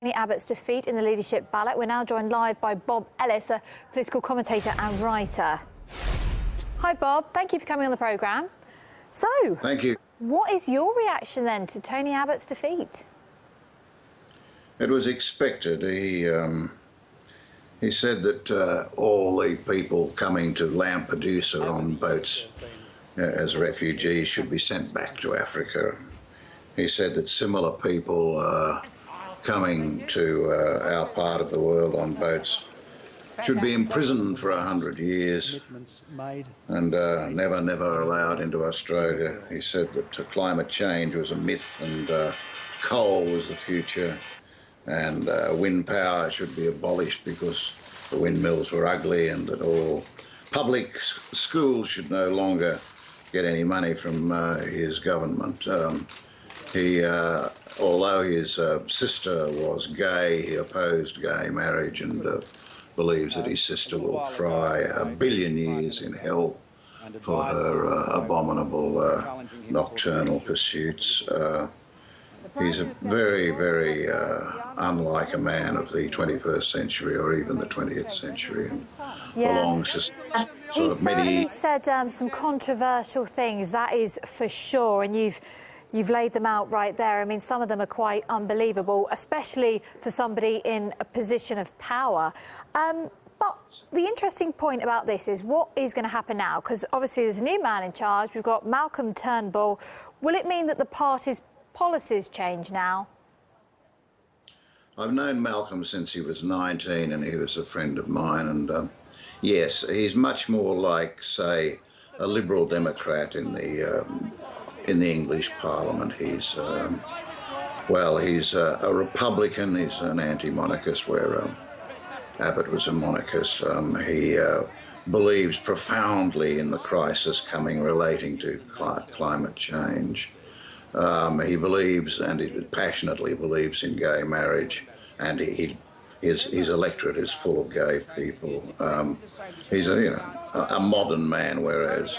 Tony Abbott's defeat in the leadership ballot. We're now joined live by Bob Ellis, a political commentator and writer. Hi, Bob. Thank you for coming on the programme. So, thank you. What is your reaction then to Tony Abbott's defeat? It was expected. He said that all the people coming to Lampedusa on boats as refugees should be sent back to Africa. He said that similar people coming to our part of the world on boats should be imprisoned for 100 years and never allowed into Australia. He said that climate change was a myth and coal was the future, and wind power should be abolished because the windmills were ugly, and that all public schools should no longer get any money from his government. Although his sister was gay, he opposed gay marriage and believes that his sister will fry 1 billion years in hell for her abominable nocturnal pursuits. He's a very unlike a man of the 21st century or even the 20th century, and belongs to sort of medieval. He said some controversial things, that is for sure, and You've laid them out right there. I mean, some of them are quite unbelievable, especially for somebody in a position of power. But the interesting point about this is what is going to happen now? Because obviously there's a new man in charge. We've got Malcolm Turnbull. Will it mean that the party's policies change now? I've known Malcolm since he was 19 and he was a friend of mine. And yes, he's much more like, say, a Liberal Democrat in the English Parliament. He's a Republican. He's an anti-monarchist, where Abbott was a monarchist. He believes profoundly in the crisis relating to climate change. He believes, and he passionately believes, in gay marriage, and his electorate is full of gay people. He's a modern man, whereas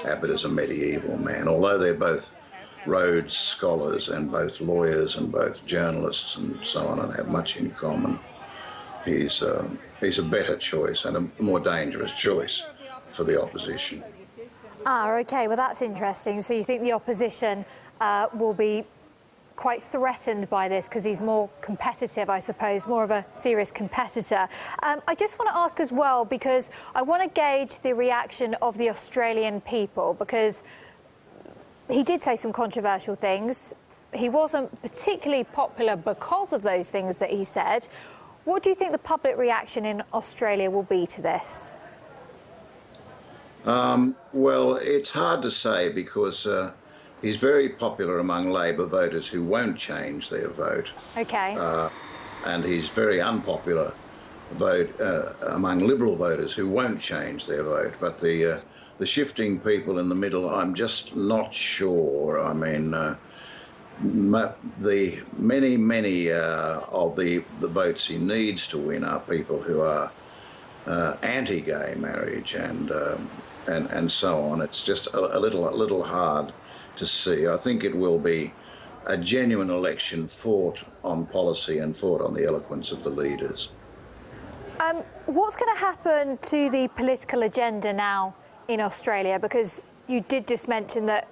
Abbott is a medieval man. Although they're both Rhodes scholars and both lawyers and both journalists and so on, and have much in common, he's a better choice and a more dangerous choice for the opposition. OK, well, that's interesting. So you think the opposition will be quite threatened by this because he's more competitive, I suppose, more of a serious competitor. I just want to ask as well, because I want to gauge the reaction of the Australian people, because he did say some controversial things. He wasn't particularly popular because of those things that he said. What do you think the public reaction in Australia will be to this? Well, it's hard to say, because he's very popular among Labor voters who won't change their vote. OK. And he's very unpopular among Liberal voters who won't change their vote. But the shifting people in the middle, I'm just not sure. I mean, the many of the votes he needs to win are people who are anti-gay marriage and so on. It's just a little hard to see. I think it will be a genuine election fought on policy and fought on the eloquence of the leaders. What's going to happen to the political agenda now in Australia? Because you did just mention that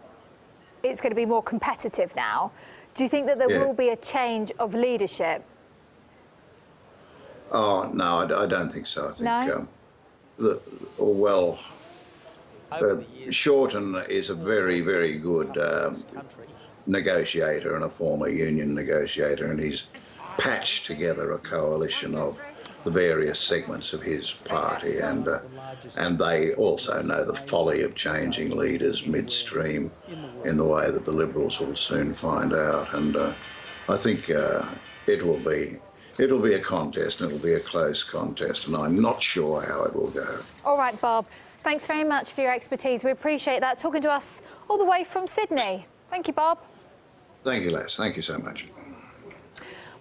it's going to be more competitive now. Do you think that there will be a change of leadership? Oh, no, I don't think so. I think, no? Shorten is a very good negotiator and a former union negotiator, and he's patched together a coalition of the various segments of his party, and they also know the folly of changing leaders midstream in the way that the Liberals will soon find out. And I think it'll be a contest, and it'll be a close contest, and I'm not sure how it will go. All right, Bob. Thanks very much for your expertise. We appreciate that. Talking to us all the way from Sydney. Thank you, Bob. Thank you, Les. Thank you so much.